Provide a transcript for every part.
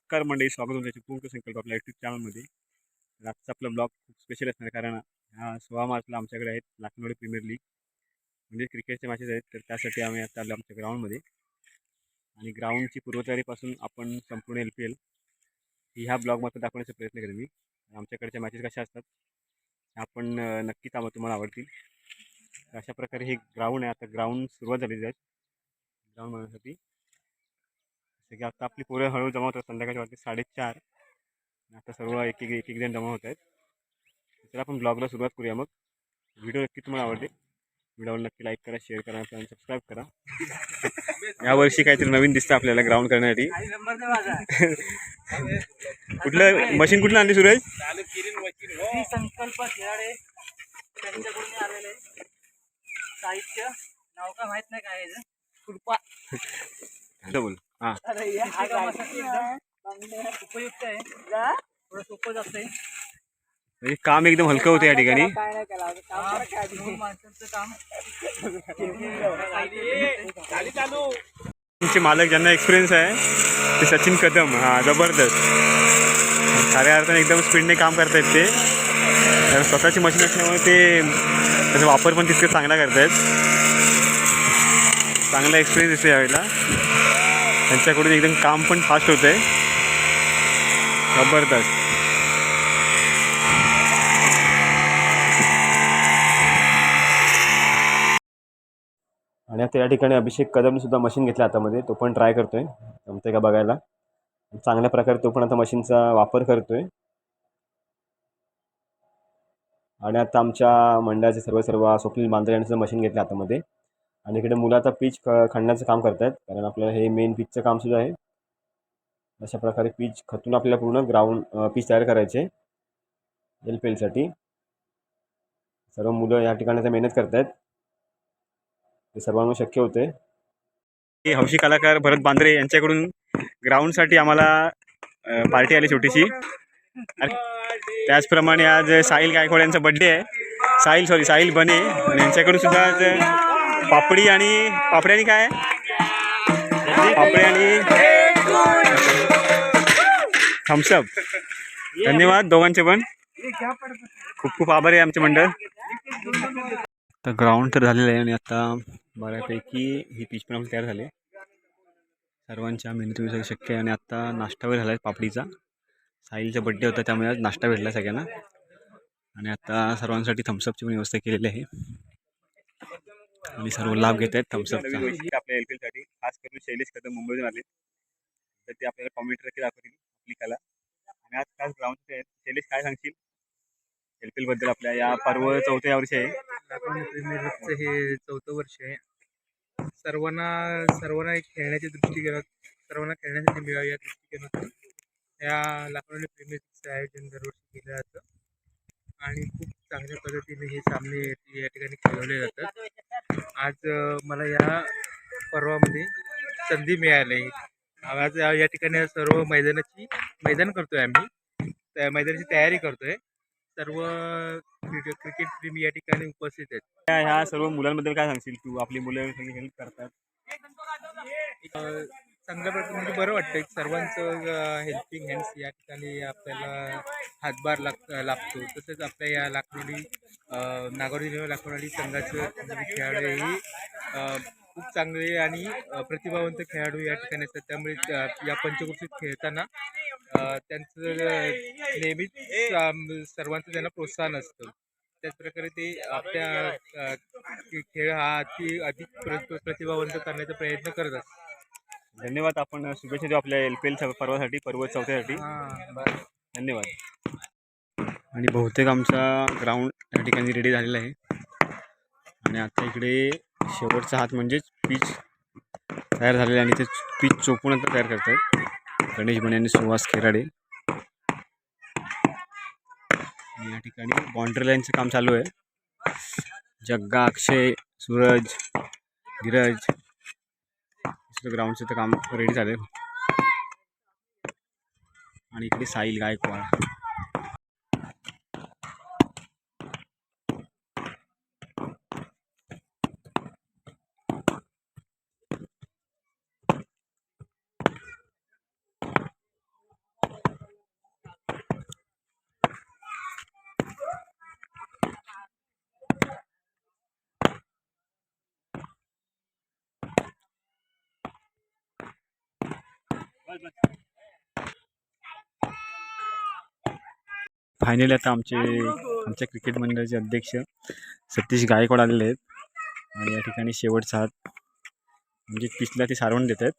नमस्कार मंडळी, स्वागत आहे तुमच्या पूर्ण संकल्प आपल्या यूट्यूब चॅनलमध्ये. आजचा आपला ब्लॉग खूप स्पेशल असणार कारण ह्या 16 मार्चला आमच्याकडे आहेत लाखनोडी प्रीमियर लीग म्हणजे क्रिकेटचे मॅचेस आहेत. तर त्यासाठी आम्ही आता आलो आमच्या ग्राउंडमध्ये आणि ग्राउंडची पूर्वतयारीपासून आपण संपूर्ण LPL ह्या ब्लॉगमध्ये दाखवण्याचा प्रयत्न करेन मी. आमच्याकडच्या मॅचेस कशा असतात आपण नक्कीच तुम्हाला आवडतील. अशा प्रकारे हे ग्राउंड आहे. आता ग्राउंड सुरुवात झालेली आहे ग्राउंड बनवण्यासाठी. की आता आपली पोरं हळूहळू जमा होतात. संध्याकाळच्या वाजता 4:30 आता सर्व एक एक जण जमा होत आहेत. तर आपण ब्लॉगला सुरुवात करूया. मग व्हिडिओ नक्की तुम्हाला आवडते. व्हिडिओला नक्की लाईक करा, शेअर करा आणि सबस्क्राईब करा. यावर्षी काहीतरी नवीन दिसतं आपल्याला ग्राउंड करण्यासाठी. कुठलं मशीन कुठलं आणली सुरेश? संकल्प खेळाडे त्यांच्याकडून आलेले साहित्य नाव का माहित नाही काय कृपा बोल. हां, उपयुक्त आहे. थोडं सोपं जातंय. म्हणजे काम एकदम हलकं होतं या ठिकाणी. माणसांचं काम तुमचे मालक ज्यांना एक्सपिरियन्स आहे ते सचिन कदम. हां, जबरदस्त. साऱ्या अर्थाने एकदम स्पीडने काम करतायत ते. तर स्वतःची मशीन असल्यामुळे ते त्याचा वापर पण तितकं चांगला करतायत. चांगला एक्सपिरियन्स दिसतो यावेळेला त्यांच्याकडून. एकदम काम पण फास्ट होतं आहे. जबरदस्त. आणि आता या ठिकाणी अभिषेक कदमने सुद्धा मशीन घेतलं हातामध्ये. तो पण ट्राय करतोय जमते का बघायला. चांगल्या प्रकारे तो पण आता मशीनचा वापर करतोय. आणि आता आमच्या मंडळाचे सर्व स्वप्नील बांद्रे यांचं मशीन घेतलं हातामध्ये. आणि इकडे मुलं आता पीच खणण्याचं काम करतायत कारण आपल्याला हे मेन पीचचं काम सुद्धा आहे. अशा प्रकारे पीच खतून आपल्याला पूर्ण ग्राउंड पीच तयार करायचे LPLसाठी. सर्व मुलं या ठिकाणी आता मेहनत करतायत. ते सर्वांना शक्य होते. हे हौशी कलाकार भरत बांद्रे यांच्याकडून ग्राउंडसाठी आम्हाला पार्टी आली छोटीशी. त्याचप्रमाणे आज साहिल गायकवाड यांचा बड्डे आहे. साहिल बने आणि यांच्याकडून सुद्धा आज पापडी आणि काय पापडी आणि थम्सअप. धन्यवाद दोघांचे पण. खूप खूप आभारी आहे आमचे मंडळ. तर ग्राउंड तर झालेलं आहे आणि आता बऱ्यापैकी ही पिच पण तयार झाले. सर्वांच्या मेहनतीनुसार शक्य आहे. आणि आता नाश्ता वगैरे झाला आहे पापडीचा. साहिलचा बड्डे होता त्यामुळे आज नाश्ता भेटला सगळ्यांना. आणि आता सर्वांसाठी थम्सअपची पण व्यवस्था केलेली आहे आणि सर्व लाभ घेत आहेत थम्सअपचा. आपल्या LPLसाठी खास करून शैलेश कदम मुंबईतून आले तर ते आपल्याला कॉमेंट नक्की दाखवतील आपली कला. आणि आज खास ग्राउंड शैलेश काय सांगशील LPL बद्दल? आपल्या या पर्व 4थ्या वर्षी आहे. हे 4थं वर्ष आहे. सर्वांना एक खेळण्याच्या दृष्टीकोनात सर्वांना खेळण्यासाठी मिळावे या दृष्टीकोनातून या लाखनोडी प्रीमियर लीगचं आयोजन दरवर्षी केलं जातं. आणि खूप चांगल्या पद्धतीने हे सामने या ठिकाणी खेळवले जातात. आज मला या पर्वामध्ये संधी मिळाली. आज या ठिकाणी सर्व मैदान करतोय आम्ही. त्या मैदानाची तयारी करतोय. सर्व क्रिकेट प्रेमी या ठिकाणी उपस्थित आहेत. ह्या सर्व मुलांबद्दल काय सांगशील तू? आपली मुलं सगळी हेल्प करतात. चांगल्या प्रकारे म्हणजे बरं वाटतं. सर्वांचं हेल्पिंग हँड्स या ठिकाणी आपल्याला हातभार लागतो. तसेच आपल्या या लाखनोडी नागोरी लाखनोडी संघाचे खेळाडूही खूप चांगले आणि प्रतिभावंत खेळाडू या ठिकाणी असतात. त्यामुळे या पंचक्रोशीत खेळताना त्यांचं नेहमीच सर्वांचं त्यांना प्रोत्साहन असतं. त्याचप्रकारे ते आपल्या खेळ हा अधिक प्रतिभावंत करण्याचा प्रयत्न करत असतात. धन्यवाद. आपण शुभेच्छा देऊ आपल्या LPL पर्वासाठी, पर्व 4थ्यासाठी. धन्यवाद. आणि बहुतेक आमचा ग्राउंड या ठिकाणी रेडी झालेला आहे. आणि आता इकडे शेवटचा हात म्हणजेच पीच तयार झालेला आहे आणि ते पीच चोपून आता तयार करत आहेत गणेश बने आणि सुहास खेराडे. या ठिकाणी बाउंड्री लाईनचं काम चालू आहे. जग्गा, अक्षय, सूरज, धीरज ग्राउंडचं तर काम रेडी झालं. आणि इकडे साहिल गायकवाड. फायनली आता आमच्या क्रिकेट मंडळाचे अध्यक्ष सतीश गायकवाड आलेले आहेत आणि या ठिकाणी शेवटचा हात म्हणजे पिचला ते सारवण देत आहेत.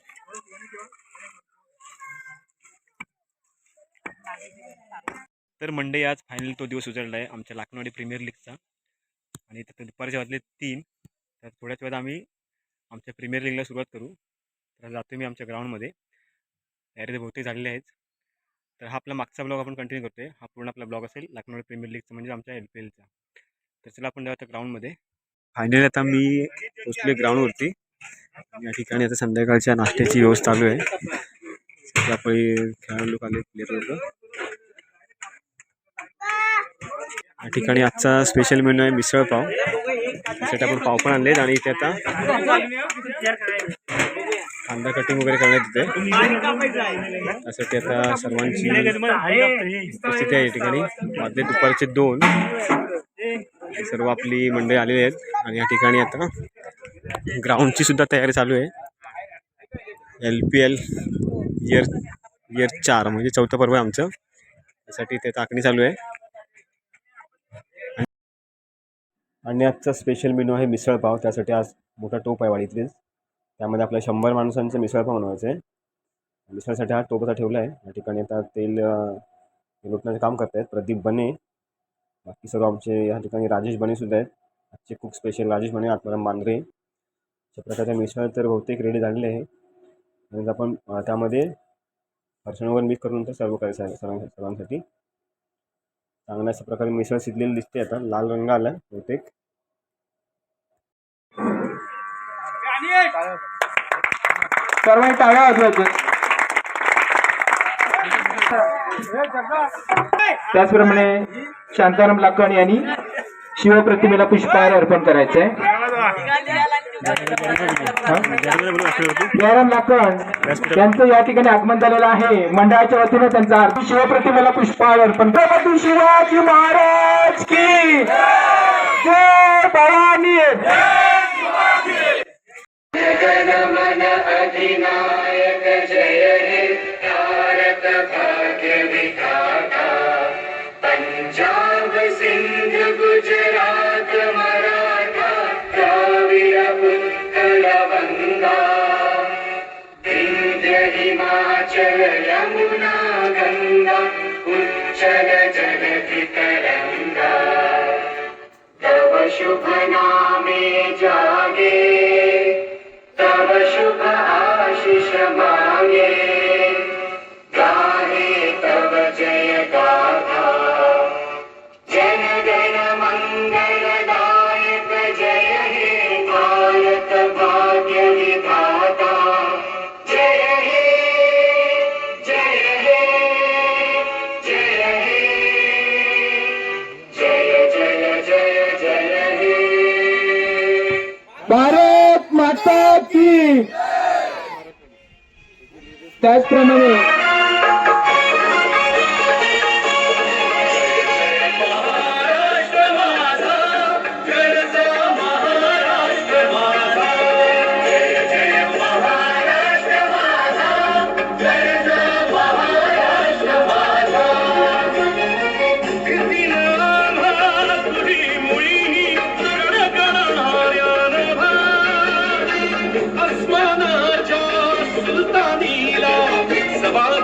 तर मंडई आज फायनली तो दिवस उजळला आहे आमच्या लाखनवाडी प्रीमियर लीगचा आणि आता दुपारच्या वाजले 3. तर थोड्याच वेळात आम्ही आमच्या प्रीमियर लीगला सुरुवात करू. तर जातो मी आमच्या ग्राउंडमध्ये, तयारी बहुतेक झालेली आहेच. तर हा आपला मागचा ब्लॉग आपण कंटिन्यू करतोय. हा पूर्ण आपला ब्लॉग असेल लाखनवाडी प्रीमियर लीगचा म्हणजे आमच्या LPLचा. तर चला आपण आता ग्राउंडमध्ये. फायनली आता मी पोचले ग्राउंडवरती. या ठिकाणी आता संध्याकाळच्या नाश्त्याची व्यवस्था चालू आहे. आपले खेळाडू लोक आले, प्लेयर लोक. या ठिकाणी आजचा स्पेशल मेनू आहे मिसळ पाव. त्यासाठी आपण पाव पण आणलेत आणि इथे आता कांदा कटिंग वगैरे करण्यात येते. त्यासाठी आता सर्वांची उपस्थिती आहे. या ठिकाणी वाजले दुपारचे 2. सर्व आपली मंडळी आलेली आहेत आणि या ठिकाणी आता ग्राउंडची सुद्धा तयारी चालू आहे. LPL इयर 4 म्हणजे 4थं पर्व आहे आमचं. त्यासाठी ते टाकणी चालू आहे. आणि आजचा स्पेशल मेनू आहे मिसळ पाव. त्यासाठी आज मोठा टोप आहे वाडीतलीच. त्यामध्ये आपल्या 100 माणसांचं मिसळ पाव बनवायचं आहे. मिसळसाठी हा टोप आता ठेवला आहे. या ठिकाणी आता तेल लोटण्याचं काम करत आहेत प्रदीप बने. बाकी सर्व आमचे या ठिकाणी राजेश बनेसुद्धा आहेत. आजचे खूप स्पेशल राजेश बने, आत्माराम मांद्रे. अशा प्रकारच्या मिसळ तर बहुतेक रेडी झालेले आहे. आणि आपण त्यामध्ये फरसाण वगैरे मिक्स करून तर सर्व करायचं आहे सर्वांसाठी. चांगल्या अशा प्रकारे मिसळ शिजलेली दिसते. आता लाल रंग आला बहुतेक. सर्वांनी टाळ्या वाजवायच्या. त्याचप्रमाणे शांताराम लाकण यांनी शिवप्रतिमेला पुष्पहार अर्पण करायचंय. जयराम लाकण यांचं या ठिकाणी आगमन झालेलं आहे. मंडळाच्या वतीने त्यांचा शिवप्रतिमेला पुष्पहार अर्पण. छत्रपती शिवाजी महाराज की जय. भवानी. जनगण अधिनायक जय हे भारत भाग्य विधाता. पंजाब सिंध गुजरात मराठा द्राविड उत्कल गंगा. विंध्य हिमाचल यमुना गंगा उच्चल जलधि तरंगा. तव शुभ नामे जागे तव शुभ आशीष मांगे. गाहे तव जय गाथा. जन गण मंगलदायक जय हे भारत भाग्य विधाता. जय हे जय हे जय हे जय जय जय जय हे. भारत माता की. त्याचप्रमाणे सुलतानीला सवाल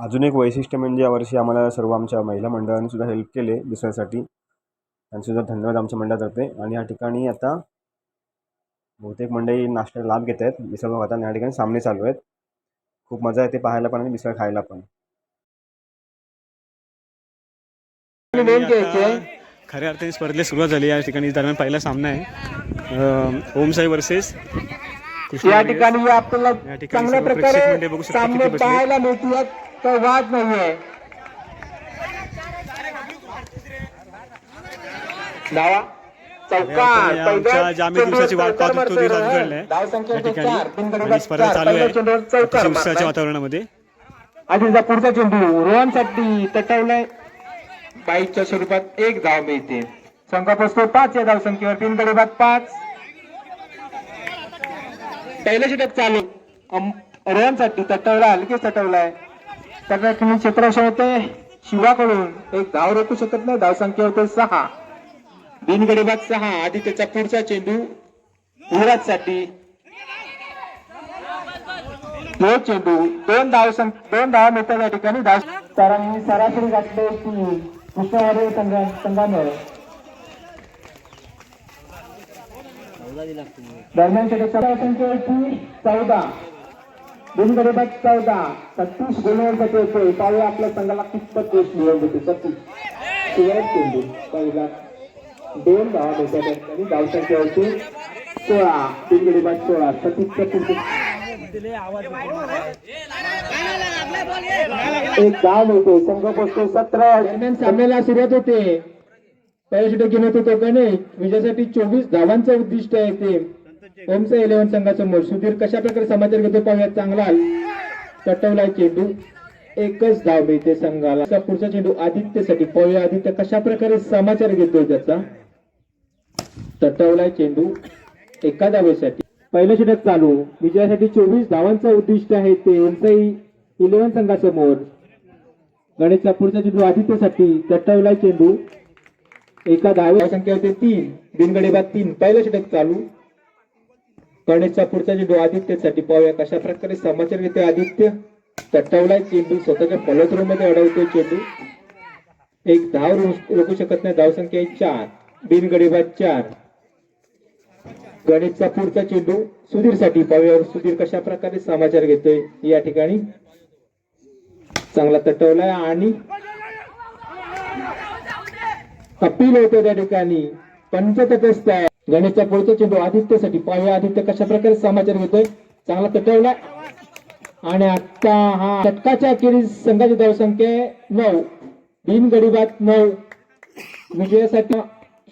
अजून एक वैशिष्ट्य म्हणजे यावर्षी आम्हाला सर्व आमच्या महिला मंडळाने सुद्धा हेल्प केले दुसऱ्यासाठी, त्यांचेसुद्धा धन्यवाद आमच्या मंडळातर्फे. आणि या ठिकाणी आता बहुतेक मंडळी नाश्त्याचा लाभ घेत आहेत. मिसळ पाव खाताना या ठिकाणी सामने चालू आहेत. खूप मजा येते पाहायला पण आणि मिसळ खायला पण. खऱ्या अर्थाने स्पर्धेला सुरुवात झाली. या ठिकाणी दरम्यान पहिला सामना आहे ओम साई वर्सेस या ठिकाणी आपल्याला या ठिकाणी चांगल्या सर्व प्रेक्षक प्रकारे मंडळी बघू शकता सामने किती बसले. पाहायला मिळतात, तर वाद नाहीये. धावा चौकार आमच्या जामीन दिवसाची वाट पाहतो तो दिवस उजळलाय या ठिकाणी आणि स्पर्धा चालू आहे अतिशय उत्साहाच्या वातावरणामध्ये. आधीचा पुढचा चेंडू रोहनसाठी तटवलाय. बाईच्या स्वरूपात 1 धाव मिळते. संघ पोचतो 5 या धावसंख्येवर. बिनगडी बाद 5. पहिलं षटक चालू रोहनसाठी तटवला, हलकेच तटवलाय. त्या क्षेत्ररक्षण होते शिवाकडून. 1 धाव रोखू शकत नाही. धावसंख्या होते 6. बिनगडी बाद 6. आधी त्याचा पुढचा चेंडू युवराजसाठी. तो चेंडू 2 धाव मिळतात या ठिकाणी. सरांनी सरासरी घातली होती कृष्णवाडी संघाने. दरम्यान संख्या 14. बिनगडी बाद 14. 36 गुणांसाठी होते. त्यावेळी आपल्या संघाला कितपत यश मिळवून देते. 36 चेंडू पहिला 2 धावा मिळतात आणि धावसंख्या होती 16. बिनगडी बाद 16. 36 एक धाव मिळते. संघ पोचतो 17. दरम्यान सामन्याला सुरुवात होते. पहिल्या षटक घेऊन होतो गणेश. विजयासाठी 24 धावांचं उद्दिष्ट आहे ते ओमचा 11 संघासमोर. सुधीर कशा प्रकारे समाचार घेतो पाहूया. चांगला तटवलाय चेंडू. 1च धाव मिळते संघाला. पुढचा चेंडू आदित्यसाठी पाहूया. आदित्य कशा प्रकारे समाचार घेतोय त्याचा. तटवलाय चेंडू 1 धावेसाठी. पहिलं षटक चालू. विजयासाठी 24 धावांचं उद्दिष्ट आहे ते ओमसाई 11 संघासमोर. गणेशचा पुढचा चेंडू आदित्यसाठी. तटवलाय चेंडू 1 धावे. संख्या होते 3. बिनगडी बाद 3. पहिलं षटक चालू. गणेशचा पुढचा चेंडू आदित्यसाठी पाहूया कशा प्रकारे समाचार घेतोय आदित्य. तटवलाय चेंडू स्वतःच्या फॉलो मध्ये अडवतोय चेंडू. 1 धाव रोखू शकत नाही. धावसंख्या 4. बिनगडी बाद 4. गणेशचा पुढचा चेंडू सुधीर साठी पाहूया. सुधीर कशा प्रकारे समाचार घेतोय या ठिकाणी. चांगला तटवलाय आणि अपील होतो त्या ठिकाणी. पंचतटस्थ आहे. गणेशचा पुढचा चेंडू आदित्यसाठी पाहूया. आदित्य कशा प्रकारे समाचार घेतोय. चांगला तटवलाय आणि आता हा षटकाच्या अखेरीस संघाची धावसंख्या 9. बिनगडी बाद 9. विजयासाठी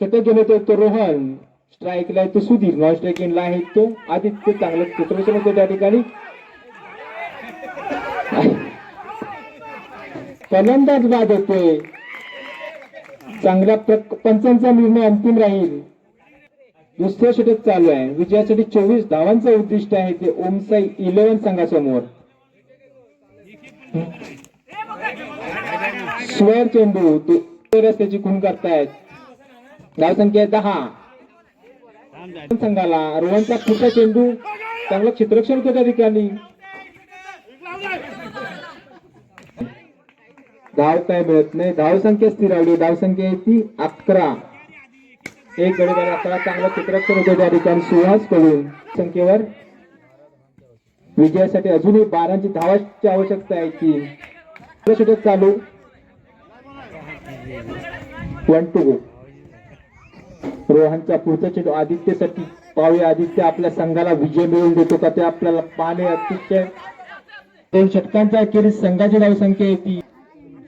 षटक घेऊन येतो तो रोहन. स्ट्राईकला आहे तो सुधीर. नॉन स्ट्राईकिंगला आहे तो आदित्य. चांगलं चित्ररक्षण होतं त्या ठिकाणी. फलंदाज बाद होतोय. चांगल्या पंचांचा निर्णय अंतिम राहील. दुसरं षटक चालू आहे. विजयासाठी 24 धावांचं उद्दिष्ट आहे ते ओमसाई 11 संघासमोर. स्वर चेंडू रस्त्याची खून करतायत. धावसंख्या 10 संघाला. रोहनचा पुढचा चेंडू. चांगलं क्षेत्ररक्षण होतं त्या ठिकाणी. धाव काय मिळत नाही. धावसंख्या स्थिरावली. धावसंख्या ती 11. 1 गडी बाद 11. चांगलं क्षेत्ररक्षण होतं त्या ठिकाणी सुहास कडून. संख्येवर विजयासाठी अजूनही 12 धावांची आवश्यकता आहे ती. षटक चालू. 1-2. रोहनचा पुढचा चेंडू आदित्यसाठी पाहूया. आदित्य आपल्या संघाला विजय मिळवून देतो का ते आपल्याला पाहणे अतिशय. 2 षटकांच्या अखेरीस संघाची धावसंख्या येते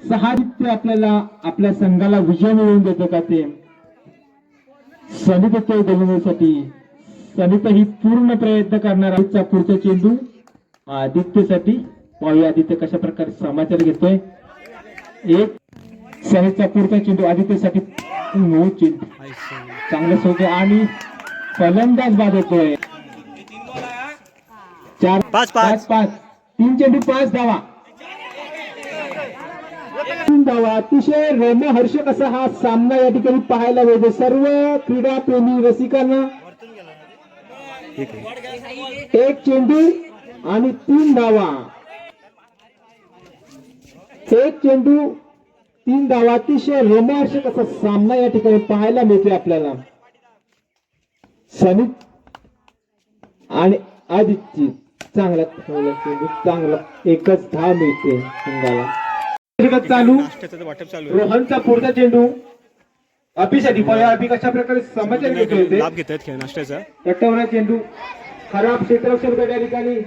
6. आदित्य आपल्याला आपल्या संघाला विजय मिळवून देतो का ते. सनित देण्यासाठी सनित ही पूर्ण प्रयत्न करणार. आदित्यचा पुढचा चेंडू आदित्यसाठी पाहूया. आदित्य कशा प्रकारे समाचार घेतोय. 1 सनितचा पुढचा चेंडू आदित्यसाठी. चांगलं सोडतो आणि फलंदाज बाद होतोय. 4 5 3 चेंडू 5 धावा. 3 धावा. अतिशय रोमहर्षक असा हा सामना या ठिकाणी पाहायला मिळतो. सर्व क्रीडा प्रेमी रसिकांना 1 चेंडू आणि 3 धावा. एक चेंडू 3 धावा, अतिशय रोमांचक असा सामना या ठिकाणी पाहायला मिळतोय आपल्याला. सनी आणि आदित्य चांगला खेळला चेंडू, चांगला एकच धाव मिळते संघाला. चालू नाश्त्याचं वाटप चालू आहे. रोहनचा पुढचा चेंडू अभिसाठी पळ्या. अभि कशा प्रकारे समाचार घेतोय ते लाभ घेत आहेत खेळ नाश्त्याचा. कटवला चेंडू खराब क्षेत्ररक्षण त्या ठिकाणी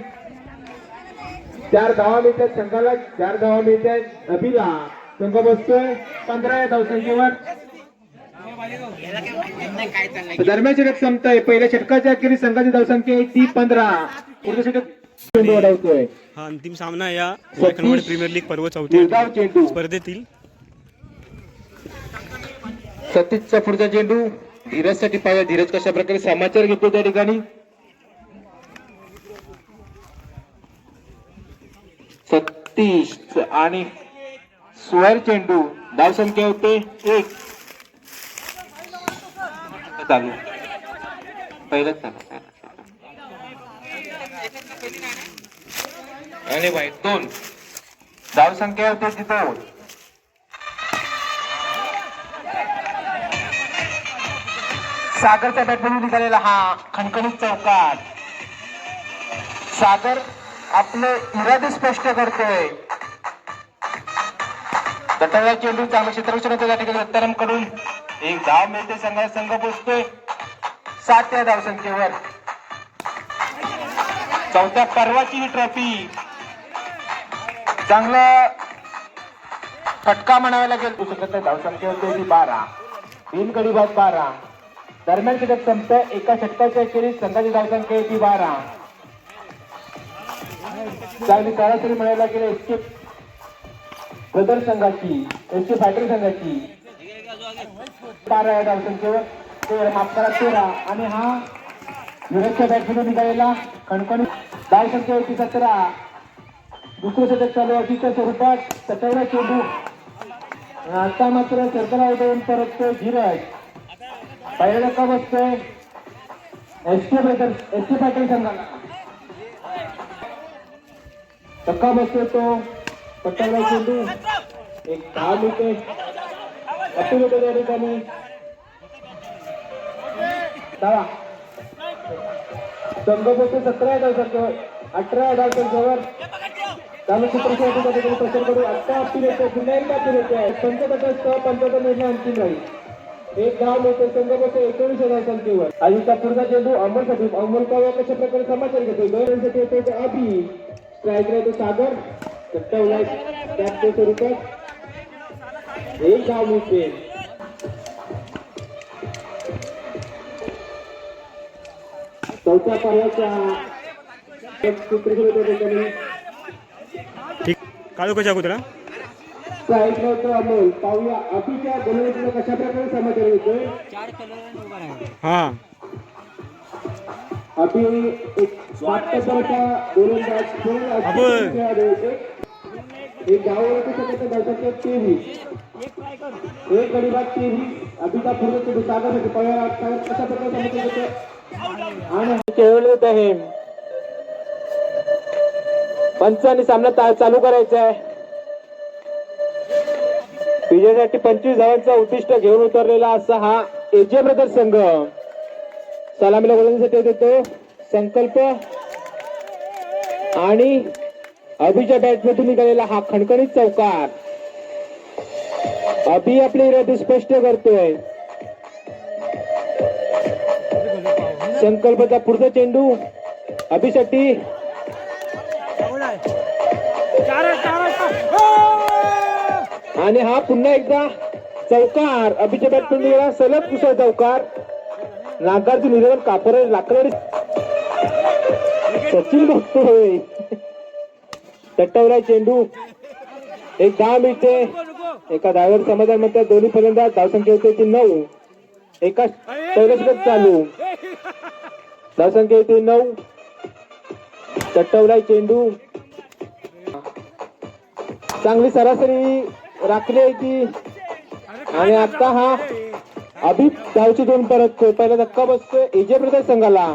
4 धावा मिळतात संघाला, 4 धावा मिळतात अभिला. संघ बसतोय 15 या धावसंख्येवर. दरम्यान षटक संपतंय. पहिल्या षटकाच्या अखेरीस संघाची धावसंख्या आहे ती 15. पुढचं षटक चेंडू अडवतोय. हा अंतिम सामना या लाखनवाडी प्रीमियर लीग पर्व 4थ्या निर्धाव चेंडू स्पर्धेतील. सतीशचा पुढचा चेंडू धीरजसाठी पाहिजे. धीरज कशा प्रकारे समाचार घेतो त्या ठिकाणी. सतीश आणि स्वर चेंडू. धावसंख्या होते 1. चालू पहिलंच चालू आणि वाईट 2. धावसंख्या होते तिथं. सागरच्या बॅटमधून निघालेला हा खणखणीत चौकार. सागर आपले इरादे स्पष्ट करतोय. दटाळा चेंडू चांगलं क्षेत्ररक्षण होतं त्या ठिकाणी रत्ताराम कडून. एक धाव मिळते संघाला. संघ पोचतोय 7 या धावसंख्येवर. चौथ्या पर्वाची ही ट्रॉफी चांगला फटका म्हणावा लागेल. धावसंख्या होते ती 12. 3 गडी बाद 12. दरम्यान षटक संपतंय. एका षटकाच्या अखेरीस संघाची धावसंख्या आहे ती 12. चांगली सरासरी म्हणायला गेले एसके ब्रदर संघाची, एसके फायटर संघाची 12 या धावसंख्येवर. 13 आणि हा युरोपच्या बॅटमधून निघालेला खणखणी धावसंख्या होती 17. दुसरं षटक चालू अटीच्या स्वरूपात. 17 चेंडू. आता मात्र सरकार देऊन परततोय धीरज. पहिला धक्का बसतोय एसके पाटील संघाला. धक्का बसतोय तो पट्टावला चेंडू. एक धाव मिळते अपिल होते त्या ठिकाणी. धावा संघ बसतो 17 धावसंख्येवर. 18 धावसंख्येवर. चालू चित्रपट त्या ठिकाणी प्रचार करू. आता अपील येते. पुन्हा एकदा अपील येते. पंचतटस्थ पंचाचा निर्णय अंतिम राहील. एक धाव मिळते. संघ बसतो 19 धावसंख्येवर. आयुषचा पुढचा चेंडू अमोलसाठी. अमोल पाव्या कशा प्रकारे समाचार घेतोय. 2 रनसाठी येतोय तो अभि. स्ट्राईक राहतो सागर. कट्टावलाय त्याच्या स्वरूपात. एक धाव मिळते. चौथ्या पर्वाच्या ठीक काळू कशा कुत्रा. स्ट्राईक राहतो अमोल. पाहूया अभिच्या गोलंदाजीला कशा प्रकारे समाचार घेतोय. हा अभि एक 72चा गोलंदाज खेळाडू होते. एक धाववरती सतत धावसंख्या 23. एक गडी बाद 23. अभिचा पूर्ण चेंडू सागरसाठी पळाला. कशा प्रकारे समाचार घेतोय आणि खेळले होते हे पंचांनी सामना चालू करायचा आहे. विजयासाठी 25 धावांचा उद्दिष्ट घेऊन उतरलेला असा हा एजे ब्रदर संघ सलामीला गोलंदाजीसाठी देतो. संकल्प आणि अभिच्या बॅटमधून निघालेला हा खणखणीत चौकार. अभि आपले इरादे स्पष्ट करतोय. संकल्पचा पुढचा चेंडू अभिसाठी. आणि हा पुन्हा एकदा चौकार. अभिच्या बॅटमधून निघाला सलग दुसरा चौकार. नागार्जुन हिरवण कापर लाकडी सचिन बघतोय. तटवला चेंडू. एक धाव मिळते. एका धावेवर समाधान म्हणतात दोन्ही फलंदाज. धावसंख्या होते ती 9. एका पहिल्या षटक चालू. धावसंख्या होती 9. तटवला चेंडू. चांगली सरासरी राखली आहे ती. आणि आता हा अभि धावची 2 परत. पहिला धक्का बसतोय एजे ब्रदर संघाला.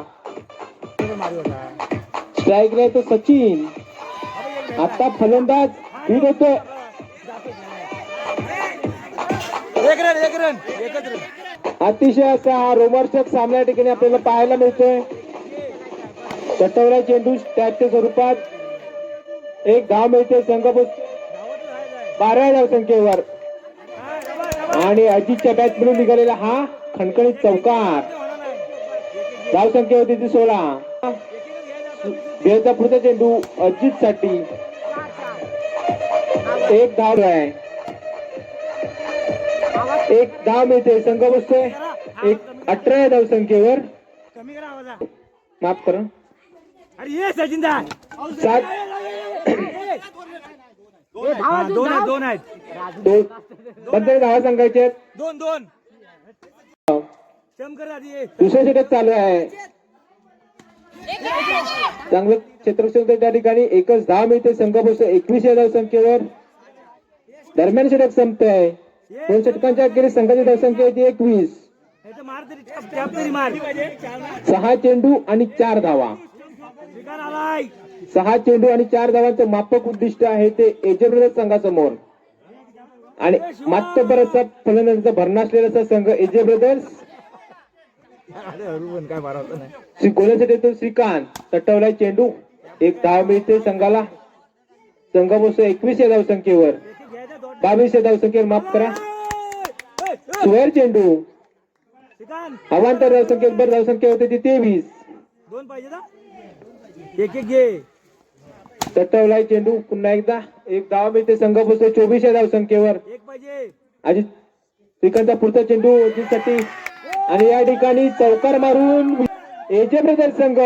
स्ट्राईक राहतो सचिन. आता फलंदाज बीड होतोय अतिशय असा हा रोमांचक सामना या ठिकाणी आपल्याला पाहायला मिळतोय. चटवला चेंडू टॅचच्या स्वरूपात एक धाव मिळते संघपोस 12 धावसंख्येवर आणि अजितच्या बॅट मिळून निघालेला हा खणखणीत चौकार. धावसंख्या होती ती 16. बेलचा पुढचा चेंडू अजित साठी एक धाव आहे. एक धाव मिळते संघ बसतोय 18 धावसंख्येवर. माफ करा 7 दोन आहेत 15 धावा सांगायचे आहेत. दोन दुसऱ्या षटक चालू आहे. चांगलं क्षेत्ररक्षण त्या ठिकाणी एकच धाव मिळते संघ बसतोय 21 धावसंख्येवर. दरम्यान षटक संपतंय. 2 षटकांच्या अखेरीस संघाची धावसंख्या होती 21. 6 चेंडू आणि 4 धावा. 6 चेंडू आणि 4 धावांचं मापक उद्दिष्ट आहे ते एजे ब्रदर्स संघासमोर आणि मात्र बराचसा फलंदाजीचा भरणा असलेला असा संघ एजे ब्रदर्स. गोलंदाज येतो श्रीकांत. तटवलाय चेंडू एक धाव मिळते संघाला. संघ बसतो 21 या धावसंख्येवर. 22 या धावसंख्येवर माफ करा. सुहेल चेंडू अवांतर धावसंख्येत बर धावसंख्या होते ती 23. तटवलाय चेंडू पुन्हा एकदा एक धाव मिळते संघ बसतो 24 या धावसंख्येवर. अजित श्रीकांतचा पुढचा चेंडू अजितसाठी आणि या ठिकाणी चौकार मारून एजे ब्रदर्स संघ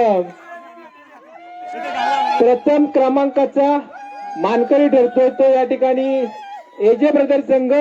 प्रथम क्रमांकाचा मानकरी ठरतोय तो या ठिकाणी एजे ब्रदर्स संघ.